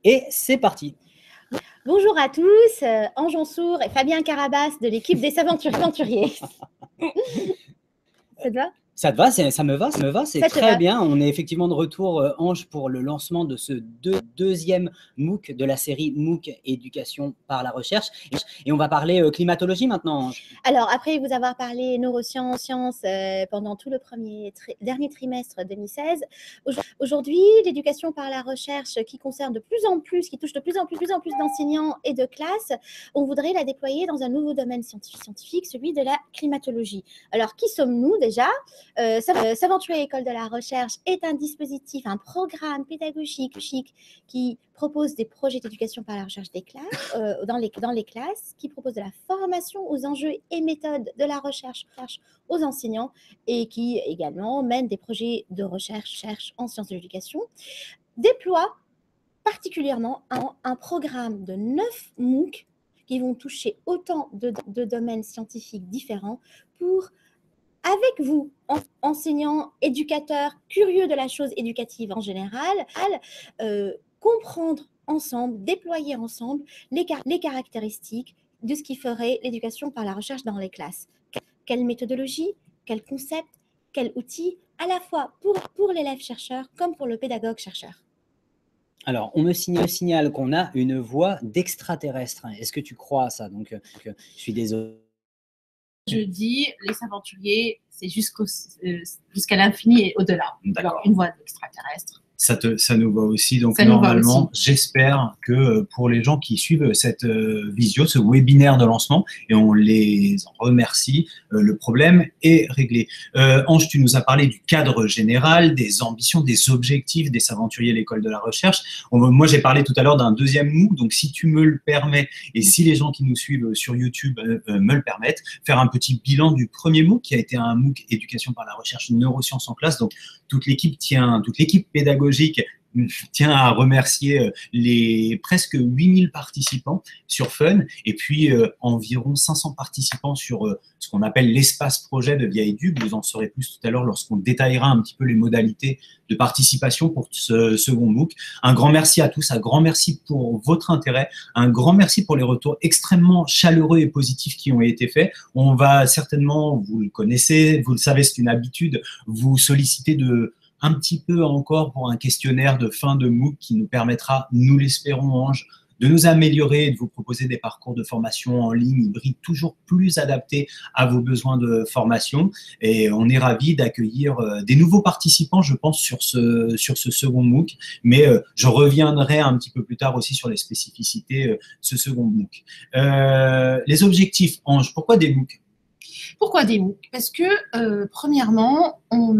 Et c'est parti. Bonjour à tous, Ange Ansour et Fabien Carabas de l'équipe des Aventuriers. Ça te va ? Ça te va, ça me va, c'est très bien. On est effectivement de retour, Ange, pour le lancement de ce deuxième MOOC de la série MOOC Éducation par la recherche. Et on va parler climatologie maintenant, Ange. Alors, après vous avoir parlé neurosciences pendant tout le dernier trimestre 2016, aujourd'hui, l'éducation par la recherche qui concerne de plus en plus, qui touche de plus en plus d'enseignants et de classes, on voudrait la déployer dans un nouveau domaine scientifique, celui de la climatologie. Alors, qui sommes-nous déjà ? S'Aventurier École de la Recherche est un dispositif, un programme pédagogique qui propose des projets d'éducation par la recherche des classes, dans les classes, qui propose de la formation aux enjeux et méthodes de la recherche aux enseignants et qui également mène des projets de recherche en sciences de l'éducation, déploie particulièrement un programme de 9 MOOC qui vont toucher autant de domaines scientifiques différents pour, avec vous, enseignants, éducateurs, curieux de la chose éducative en général, comprendre ensemble, déployer ensemble les caractéristiques de ce qui ferait l'éducation par la recherche dans les classes. Quelle méthodologie, quel concept, quel outil, à la fois pour l'élève chercheur comme pour le pédagogue chercheur. Alors, on me signale qu'on a une voix d'extraterrestre. Est-ce que tu crois à ça ? Donc, je suis désolé. Je dis, les aventuriers, c'est jusqu'à l'infini et au-delà. Alors, une voix d'extraterrestre. Ça nous va aussi. Donc, normalement, j'espère que pour les gens qui suivent cette visio, ce webinaire de lancement, et on les en remercie, le problème est réglé. Ange, tu nous as parlé du cadre général, des ambitions, des objectifs des Aventuriers l'école de la recherche. Moi, j'ai parlé tout à l'heure d'un deuxième MOOC, donc si tu me le permets, et si les gens qui nous suivent sur YouTube me le permettent, faire un petit bilan du premier MOOC, qui a été un MOOC éducation par la recherche neurosciences en classe. Donc, toute l'équipe pédagogique tient à remercier les presque 8000 participants sur Fun et puis environ 500 participants sur ce qu'on appelle l'espace projet de VIA-EDUC. Vous en saurez plus tout à l'heure lorsqu'on détaillera un petit peu les modalités de participation pour ce second MOOC. Un grand merci à tous, un grand merci pour votre intérêt, un grand merci pour les retours extrêmement chaleureux et positifs qui ont été faits. On va certainement, vous le connaissez, vous le savez, c'est une habitude, vous solliciter un petit peu encore pour un questionnaire de fin de MOOC qui nous permettra, nous l'espérons, Ange, de nous améliorer et de vous proposer des parcours de formation en ligne hybride toujours plus adaptés à vos besoins de formation. Et on est ravis d'accueillir des nouveaux participants, je pense, sur ce second MOOC. Mais je reviendrai un petit peu plus tard aussi sur les spécificités de ce second MOOC. Les objectifs, Ange, pourquoi des MOOC ? Pourquoi des MOOC ? Parce que, premièrement, on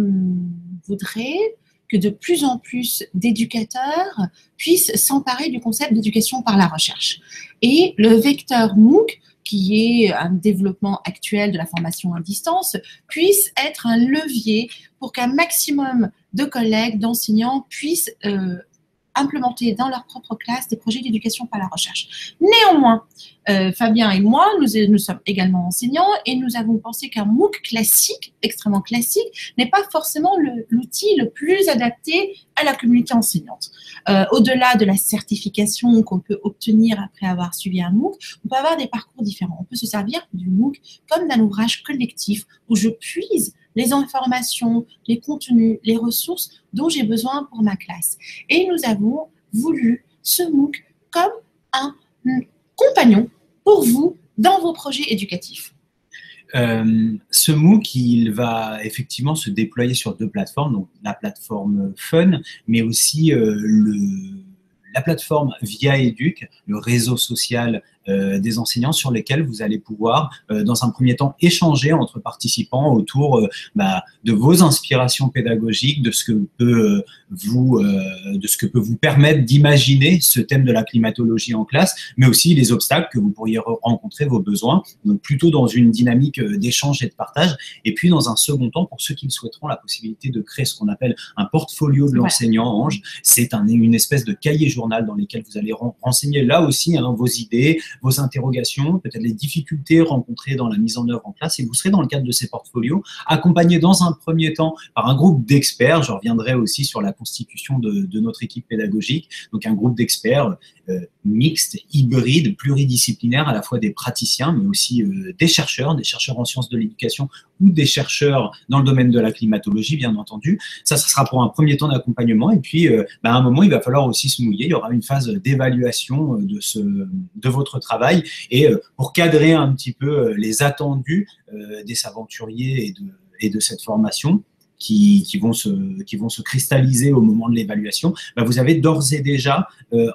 voudrait que de plus en plus d'éducateurs puissent s'emparer du concept d'éducation par la recherche. Et le vecteur MOOC, qui est un développement actuel de la formation à distance, puisse être un levier pour qu'un maximum de collègues, d'enseignants puissent implémenter dans leur propre classe des projets d'éducation par la recherche. Néanmoins, Fabien et moi, nous sommes également enseignants et nous avons pensé qu'un MOOC classique, extrêmement classique, n'est pas forcément l'outil le plus adapté à la communauté enseignante. Au-delà de la certification qu'on peut obtenir après avoir suivi un MOOC, on peut avoir des parcours différents. On peut se servir du MOOC comme d'un ouvrage collectif où je puise les informations, les contenus, les ressources dont j'ai besoin pour ma classe. Et nous avons voulu ce MOOC comme un compagnon pour vous dans vos projets éducatifs. Ce MOOC, il va effectivement se déployer sur 2 plateformes, donc la plateforme Fun, mais aussi la plateforme VIA-EDUC, le réseau social des enseignants sur lesquels vous allez pouvoir, dans un premier temps, échanger entre participants autour de vos inspirations pédagogiques, de ce que peut vous permettre d'imaginer ce thème de la climatologie en classe, mais aussi les obstacles que vous pourriez rencontrer, vos besoins, donc plutôt dans une dynamique d'échange et de partage. Et puis, dans un second temps, pour ceux qui le souhaiteront, la possibilité de créer ce qu'on appelle un portfolio de l'enseignant, Ange. C'est une espèce de cahier journal dans lequel vous allez renseigner là aussi vos idées, vos interrogations, peut-être les difficultés rencontrées dans la mise en œuvre en classe, et vous serez dans le cadre de ces portfolios accompagnés dans un premier temps par un groupe d'experts. Je reviendrai aussi sur la constitution de notre équipe pédagogique, donc un groupe d'experts mixte, hybride, pluridisciplinaire, à la fois des praticiens, mais aussi des chercheurs en sciences de l'éducation ou des chercheurs dans le domaine de la climatologie, bien entendu. Ça sera pour un premier temps d'accompagnement. Et puis, à un moment, il va falloir aussi se mouiller. Il y aura une phase d'évaluation de votre travail. Et pour cadrer un petit peu les attendus des aventuriers et de cette formation, qui vont se cristalliser au moment de l'évaluation, vous avez d'ores et déjà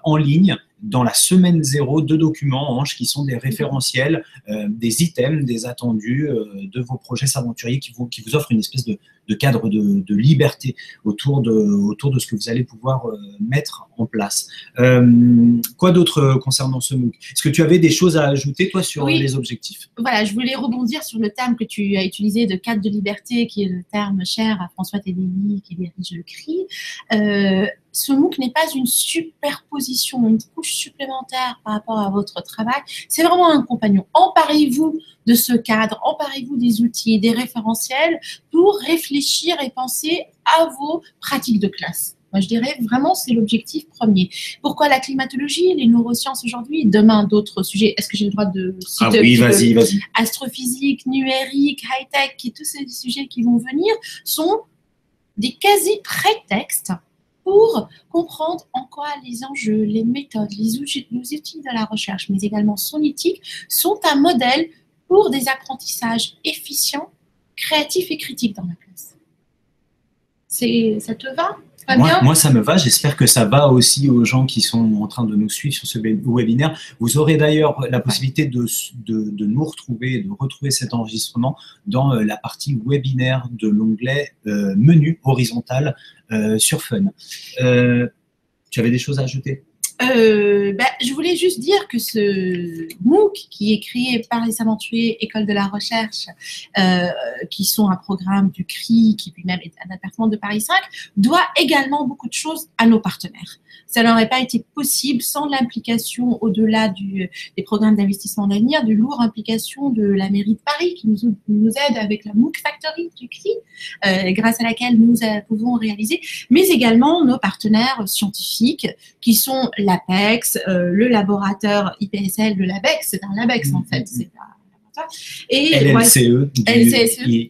en ligne, dans la semaine 0, 2 documents, Ange, qui sont des référentiels, des items, des attendus de vos projets aventuriers qui vous offrent une espèce de cadre de liberté autour de ce que vous allez pouvoir mettre en place. Quoi d'autre concernant ce MOOC? Est-ce que tu avais des choses à ajouter, toi, sur les objectifs? Voilà, je voulais rebondir sur le terme que tu as utilisé de cadre de liberté, qui est le terme cher à François Thélémy, qui dirige le CRI. Ce MOOC n'est pas une superposition, une couche supplémentaire par rapport à votre travail. C'est vraiment un compagnon. Emparez-vous de ce cadre, emparez-vous des outils, des référentiels pour réfléchir et penser à vos pratiques de classe. Moi, je dirais vraiment, c'est l'objectif premier. Pourquoi la climatologie, les neurosciences aujourd'hui, demain d'autres sujets? Est-ce que j'ai le droit de citer? Oui, vas-y. Astrophysique, numérique, high-tech, tous ces sujets qui vont venir sont des quasi-prétextes pour comprendre en quoi les enjeux, les méthodes, les outils de la recherche, mais également son éthique, sont un modèle pour des apprentissages efficients, créatifs et critiques dans la classe. Ça te va? Moi, ça me va. J'espère que ça va aussi aux gens qui sont en train de nous suivre sur ce webinaire. Vous aurez d'ailleurs la possibilité de nous retrouver, de retrouver cet enregistrement dans la partie webinaire de l'onglet menu horizontal sur Fun. Tu avais des choses à ajouter? Je voulais juste dire que ce MOOC qui est créé par les aventuriers École de la Recherche, qui sont un programme du CRI, qui lui-même est un département de Paris 5, doit également beaucoup de choses à nos partenaires. Ça n'aurait pas été possible sans l'implication, au-delà des programmes d'investissement d'avenir, de lourde implication de la mairie de Paris qui nous aide avec la MOOC Factory du CRI, grâce à laquelle nous pouvons réaliser, mais également nos partenaires scientifiques qui sont l'APEX, le laboratoire IPSL de l'ABEX, c'est un LABEX en fait, c'est un et LLCE,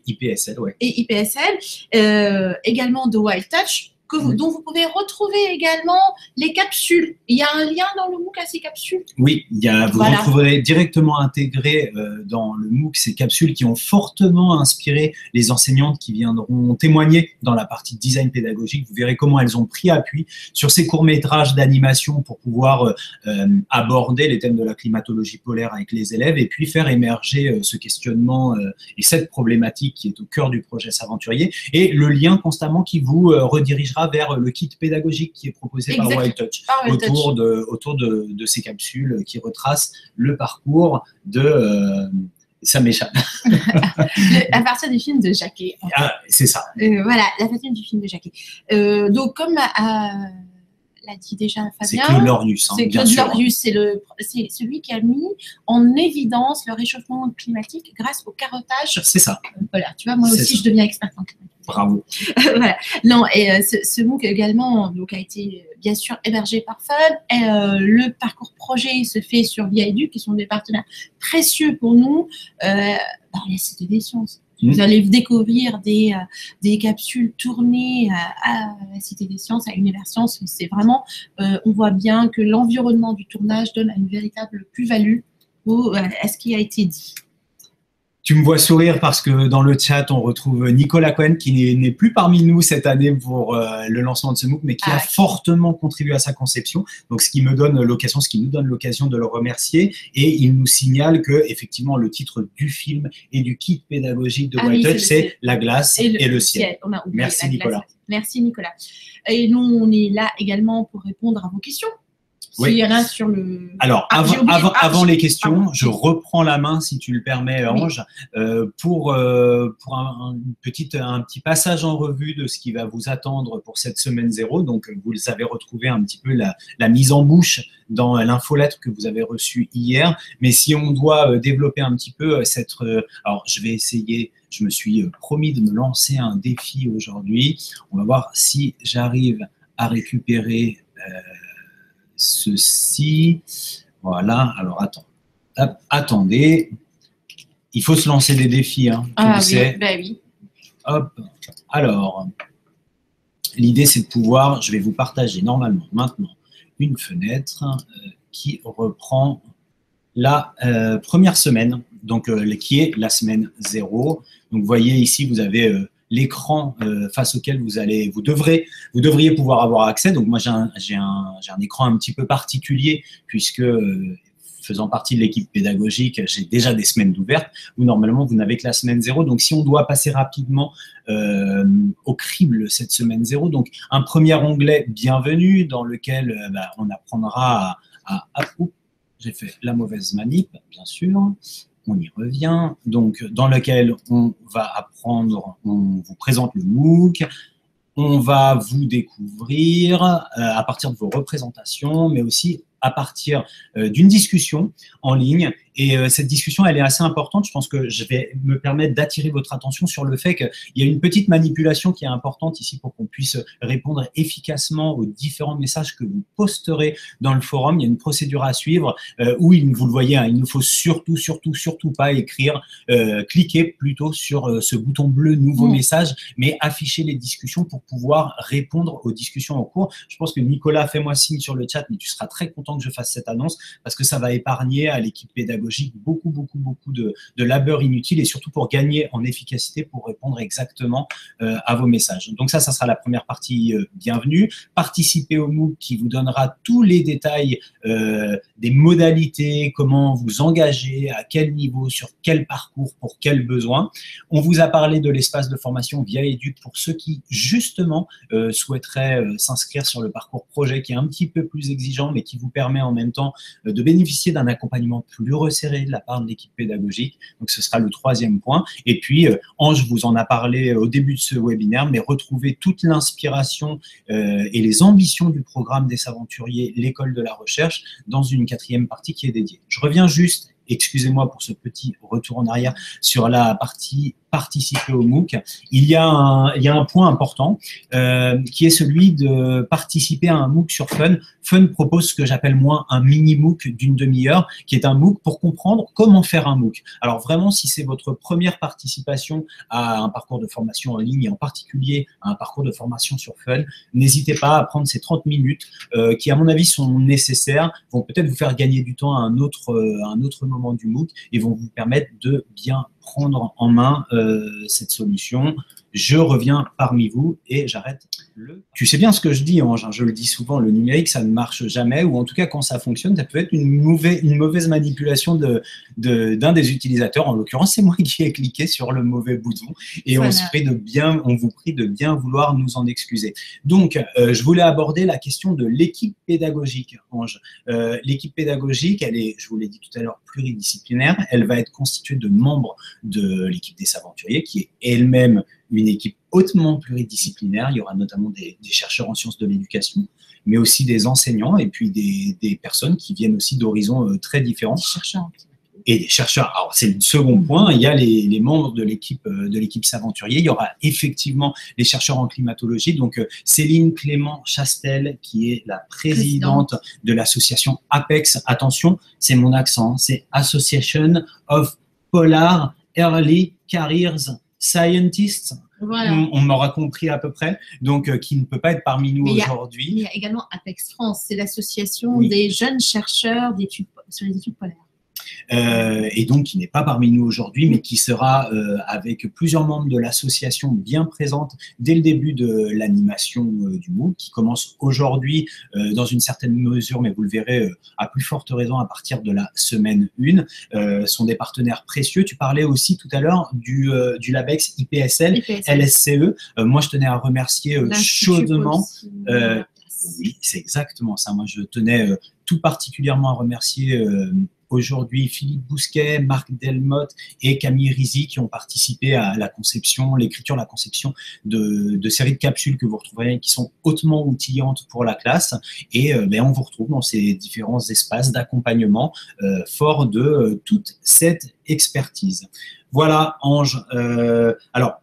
IPSL, ouais. Et IPSL, également de Wild Touch, dont vous pouvez retrouver également les capsules. Il y a un lien dans le MOOC à ces capsules? Oui, vous retrouverez directement intégré dans le MOOC ces capsules qui ont fortement inspiré les enseignantes qui viendront témoigner dans la partie design pédagogique. Vous verrez comment elles ont pris appui sur ces courts-métrages d'animation pour pouvoir aborder les thèmes de la climatologie polaire avec les élèves et puis faire émerger ce questionnement et cette problématique qui est au cœur du projet S'aventurier, et le lien constamment qui vous redirigera vers le kit pédagogique qui est proposé par Wild Touch autour de ces capsules qui retracent le parcours de... ça m'échappe. À partir du film de Jacquet. Ah, c'est ça. Voilà, la partir du film de Jacquet. Donc, comme l'a dit déjà Fabien. C'est Claude Lorius, c'est Claude Lorius, c'est celui qui a mis en évidence le réchauffement climatique grâce au carottage. C'est ça. Voilà, tu vois, moi aussi, je deviens experte en climatique. Bravo. Voilà. Non, et ce MOOC également donc, a été bien sûr hébergé par Fun. Et, le parcours projet se fait sur VIA-Edu, qui sont des partenaires précieux pour nous dans la Cité des Sciences. Vous allez découvrir des capsules tournées à la Cité des Sciences, à Univers Sciences. C'est vraiment, on voit bien que l'environnement du tournage donne une véritable plus-value à ce qui a été dit. Tu me vois sourire parce que dans le chat, on retrouve Nicolas Cohen qui n'est plus parmi nous cette année pour le lancement de ce MOOC, mais qui a fortement contribué à sa conception. Donc, ce qui nous donne l'occasion de le remercier. Et il nous signale que effectivement, le titre du film et du kit pédagogique de Wild Touch, c'est La glace et le ciel. On a Merci Nicolas. Merci Nicolas. Et nous, on est là également pour répondre à vos questions. S'il y en a sur le… Alors, avant les questions, je reprends la main, si tu le permets, Ange, pour un petit passage en revue de ce qui va vous attendre pour cette semaine 0. Donc, vous avez retrouvé un petit peu la mise en bouche dans l'infolettre que vous avez reçue hier. Mais si on doit développer un petit peu alors, je vais essayer, je me suis promis de me lancer un défi aujourd'hui. On va voir si j'arrive à récupérer ceci. Voilà, alors attendez. Il faut se lancer des défis, hein, oui. Hop, alors, l'idée c'est de pouvoir, je vais vous partager normalement maintenant une fenêtre qui reprend la première semaine, donc qui est la semaine 0. Donc vous voyez ici, vous avez l'écran face auquel vous devriez pouvoir avoir accès. Donc moi j'ai un écran un petit peu particulier puisque faisant partie de l'équipe pédagogique, j'ai déjà des semaines d'ouvertes où normalement vous n'avez que la semaine 0. Donc si on doit passer rapidement au crible cette semaine 0, donc un premier onglet bienvenue dans lequel on apprendra oups, j'ai fait la mauvaise manip, bien sûr. On y revient. Donc, dans lequel on va apprendre, on vous présente le MOOC, on va vous découvrir à partir de vos représentations, mais aussi à partir d'une discussion en ligne. Et cette discussion, elle est assez importante. Je pense que je vais me permettre d'attirer votre attention sur le fait qu'il y a une petite manipulation qui est importante ici pour qu'on puisse répondre efficacement aux différents messages que vous posterez dans le forum. Il y a une procédure à suivre où, vous le voyez, hein, il ne faut surtout pas écrire, cliquer plutôt sur ce bouton bleu « Nouveau message », mais afficher les discussions pour pouvoir répondre aux discussions en cours. Je pense que Nicolas, fais-moi signe sur le chat, mais tu seras très content que je fasse cette annonce parce que ça va épargner à l'équipe pédagogique beaucoup de labeur inutile et surtout pour gagner en efficacité pour répondre exactement à vos messages. Donc ça sera la première partie bienvenue. Participez au MOOC qui vous donnera tous les détails des modalités, comment vous engager, à quel niveau, sur quel parcours, pour quels besoins. On vous a parlé de l'espace de formation via Educ pour ceux qui justement souhaiteraient s'inscrire sur le parcours projet qui est un petit peu plus exigeant mais qui vous permet en même temps de bénéficier d'un accompagnement plus resserré de la part de l'équipe pédagogique. Donc, ce sera le troisième point. Et puis, Ange vous en a parlé au début de ce webinaire, mais retrouvez toute l'inspiration et les ambitions du programme des Saventuriers, l'école de la recherche, dans une quatrième partie qui est dédiée. Je reviens juste, excusez-moi pour ce petit retour en arrière, sur la partie participer au MOOC. Il y a un point important qui est celui de participer à un MOOC sur Fun. Fun propose ce que j'appelle moi un mini MOOC d'une demi-heure, qui est un MOOC pour comprendre comment faire un MOOC. Alors vraiment, si c'est votre première participation à un parcours de formation en ligne, et en particulier à un parcours de formation sur Fun, n'hésitez pas à prendre ces 30 minutes qui, à mon avis, sont nécessaires, vont peut-être vous faire gagner du temps à un autre moment du MOOC et vont vous permettre de bien prendre en main cette solution. Je reviens parmi vous et j'arrête le… Tu sais bien ce que je dis, Ange, je le dis souvent, le numérique, ça ne marche jamais, ou en tout cas, quand ça fonctionne, ça peut être une mauvaise manipulation d'un des utilisateurs. En l'occurrence, c'est moi qui ai cliqué sur le mauvais bouton et on vous prie de bien vouloir nous en excuser. Donc, je voulais aborder la question de l'équipe pédagogique, Ange. L'équipe pédagogique, elle est, je vous l'ai dit tout à l'heure, pluridisciplinaire. Elle va être constituée de membres de l'équipe des Saventuriers, qui est elle-même une équipe hautement pluridisciplinaire. Il y aura notamment des chercheurs en sciences de l'éducation, mais aussi des enseignants et puis des personnes qui viennent aussi d'horizons très différents. Et des chercheurs. Alors, c'est le second point. Il y a les membres de l'équipe Saventurier. Il y aura effectivement les chercheurs en climatologie. Donc, Céline Clément Chastel, qui est la présidente de l'association APEX. Attention, c'est mon accent. C'est Association of Polar Early Careers Scientists. Voilà. On m'aura compris à peu près, donc qui ne peut pas être parmi nous aujourd'hui. Il y a également APEX France, c'est l'association des jeunes chercheurs sur les études polaires. Et donc qui n'est pas parmi nous aujourd'hui, mais qui sera avec plusieurs membres de l'association bien présente dès le début de l'animation du MOOC, qui commence aujourd'hui dans une certaine mesure, mais vous le verrez à plus forte raison à partir de la semaine 1, sont des partenaires précieux. Tu parlais aussi tout à l'heure du LabEx IPSL, LSCE. Moi, je tenais à remercier chaudement… oui, c'est exactement ça. Moi, je tenais tout particulièrement à remercier aujourd'hui Philippe Bousquet, Marc Delmotte et Camille Rizy qui ont participé à la conception, l'écriture, la conception de séries de capsules que vous retrouverez qui sont hautement outillantes pour la classe. Et on vous retrouve dans ces différents espaces d'accompagnement forts de toute cette expertise. Voilà, Ange. Alors,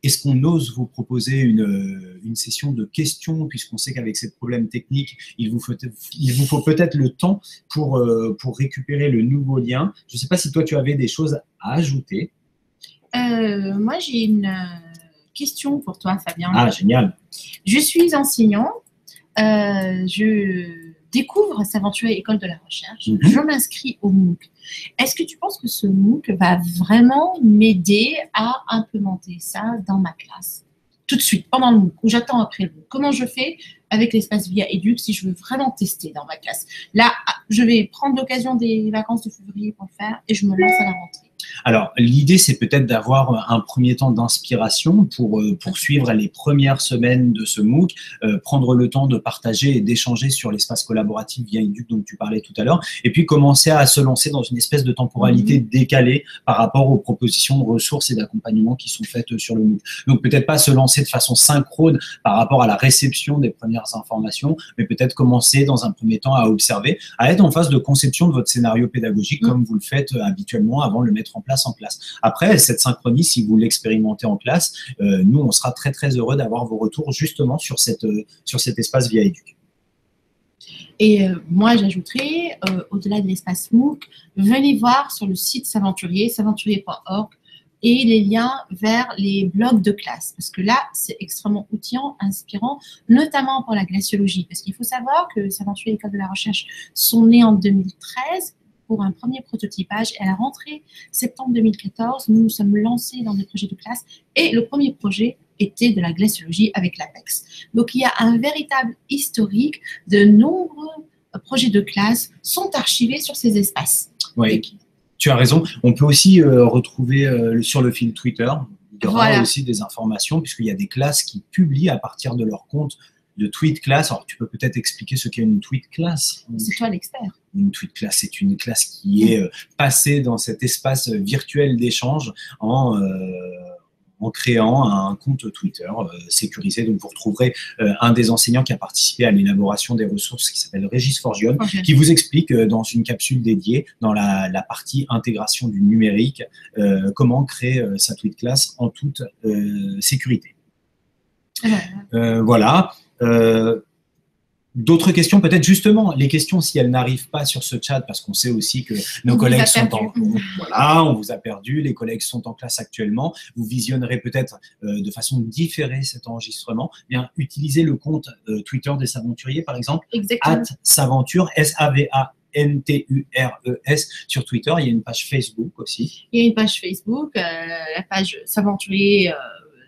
est-ce qu'on ose vous proposer une session de questions, puisqu'on sait qu'avec ces problèmes techniques, il vous faut peut-être le temps pour récupérer le nouveau lien. Je ne sais pas si toi, tu avais des choses à ajouter. Moi, j'ai une question pour toi, Fabien. Ah, génial. Je suis enseignant. Je découvre S'aventurer École de la Recherche. Je m'inscris au MOOC. Est-ce que tu penses que ce MOOC va vraiment m'aider à implémenter ça dans ma classe tout de suite, pendant le MOOC, ou j'attends après le MOOC? Comment je fais avec l'espace Via Éduc si je veux vraiment tester dans ma classe? Là, je vais prendre l'occasion des vacances de février pour le faire et je me lance à la rentrée. Alors, l'idée, c'est peut-être d'avoir un premier temps d'inspiration pour poursuivre les premières semaines de ce MOOC, prendre le temps de partager et d'échanger sur l'espace collaboratif Via Éduc dont tu parlais tout à l'heure, et puis commencer à se lancer dans une espèce de temporalité décalée par rapport aux propositions de ressources et d'accompagnement qui sont faites sur le MOOC. Donc, peut-être pas se lancer de façon synchrone par rapport à la réception des premières informations, mais peut-être commencer dans un premier temps à observer, à être en phase de conception de votre scénario pédagogique comme vous le faites habituellement avant de le mettre en place. Après, cette synchronie, si vous l'expérimentez en classe, nous, on sera très, très heureux d'avoir vos retours justement sur cet espace Via Éduc. Et moi, j'ajouterais, au-delà de l'espace MOOC, venez voir sur le site S'Aventurier, s'aventurier.org, et les liens vers les blogs de classe. Parce que là, c'est extrêmement outillant, inspirant, notamment pour la glaciologie. Parce qu'il faut savoir que S'Aventurier École de la Recherche sont nés en 2013, pour un premier prototypage. Et à la rentrée septembre 2014, nous nous sommes lancés dans des projets de classe et le premier projet était de la glaciologie avec l'APEX. Donc, il y a un véritable historique. De nombreux projets de classe sont archivés sur ces espaces. Oui, tu as raison. On peut aussi retrouver sur le fil Twitter, il y aura aussi des informations puisqu'il y a des classes qui publient à partir de leur compte de tweet class. Alors, tu peux peut-être expliquer ce qu'est une tweet class? C'est toi l'expert. Une tweet class, c'est une classe qui est passée dans cet espace virtuel d'échange en créant un compte Twitter sécurisé. Donc, vous retrouverez un des enseignants qui a participé à l'élaboration des ressources qui s'appelle Régis Forgione, qui vous explique dans une capsule dédiée, dans la partie intégration du numérique, comment créer sa tweet class en toute sécurité. Voilà. D'autres questions, peut-être justement, les questions, si elles n'arrivent pas sur ce chat, parce qu'on sait aussi que nos collègues sont on vous a perdu, les collègues sont en classe actuellement, vous visionnerez peut-être de façon différée cet enregistrement, bien, utilisez le compte Twitter des S'Aventuriers, par exemple, @S'Aventure, SAVANTURES sur Twitter. Il y a une page Facebook aussi. Il y a une page Facebook, la page S'Aventurier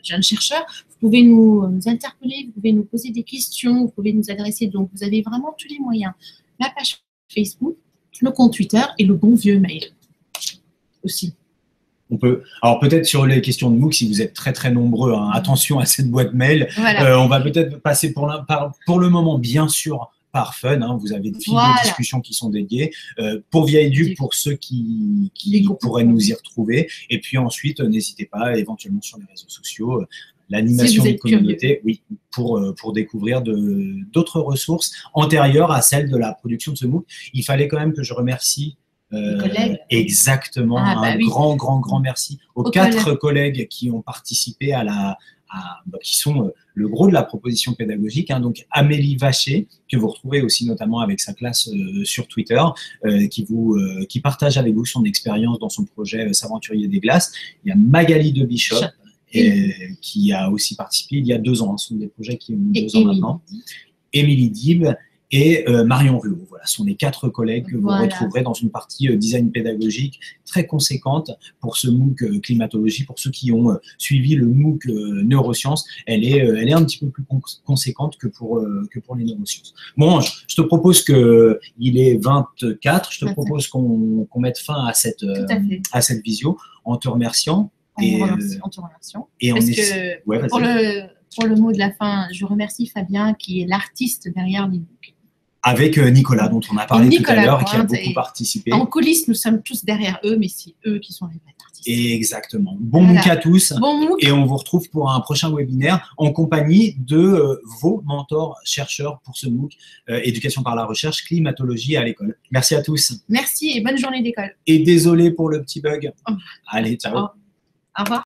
jeunes chercheurs. Vous pouvez nous interpeller, vous pouvez nous poser des questions, vous pouvez nous adresser. Donc, vous avez vraiment tous les moyens. La page Facebook, le compte Twitter et le bon vieux mail aussi. On peut, alors peut-être sur les questions de MOOC, si vous êtes très très nombreux, hein, attention à cette boîte mail. On va peut-être passer pour le moment, bien sûr, par Fun, hein, vous avez des fils de discussion qui sont dédiés. Pour Via Éduc, pour ceux qui pourraient nous y retrouver. Et puis ensuite, n'hésitez pas, éventuellement sur les réseaux sociaux, l'animation de communauté, pour découvrir d'autres ressources antérieures à celles de la production de ce MOOC. Il fallait quand même que je remercie exactement grand merci aux 4 collègues qui ont participé qui sont le gros de la proposition pédagogique. Hein. Donc, Amélie Vacher, que vous retrouvez aussi notamment avec sa classe sur Twitter, qui partage avec vous son expérience dans son projet S'Aventurier des glaces. Il y a Magali de Bishop, qui a aussi participé il y a 2 ans. Ce sont des projets qui ont 2 ans maintenant. Émilie Dib et Marion Ruot. Voilà, ce sont les 4 collègues que vous retrouverez dans une partie design pédagogique très conséquente pour ce MOOC climatologie. Pour ceux qui ont suivi le MOOC neurosciences, elle est un petit peu plus conséquente que pour les neurosciences. Bon, je te propose il est 24, je te propose qu'on mette fin à cette visio en te remerciant. En te remerciant. Pour le mot de la fin, je remercie Fabien qui est l'artiste derrière l'e-book. Avec Nicolas, dont on a parlé tout à l'heure et qui a beaucoup participé. En coulisses, nous sommes tous derrière eux, mais c'est eux qui sont les vrais artistes. Exactement. Bon MOOC à tous. Bon MOOC. Et on vous retrouve pour un prochain webinaire en compagnie de vos mentors chercheurs pour ce MOOC Éducation par la recherche, climatologie à l'école. Merci à tous. Merci et bonne journée d'école. Et désolé pour le petit bug. Oh. Allez, ciao. Au revoir.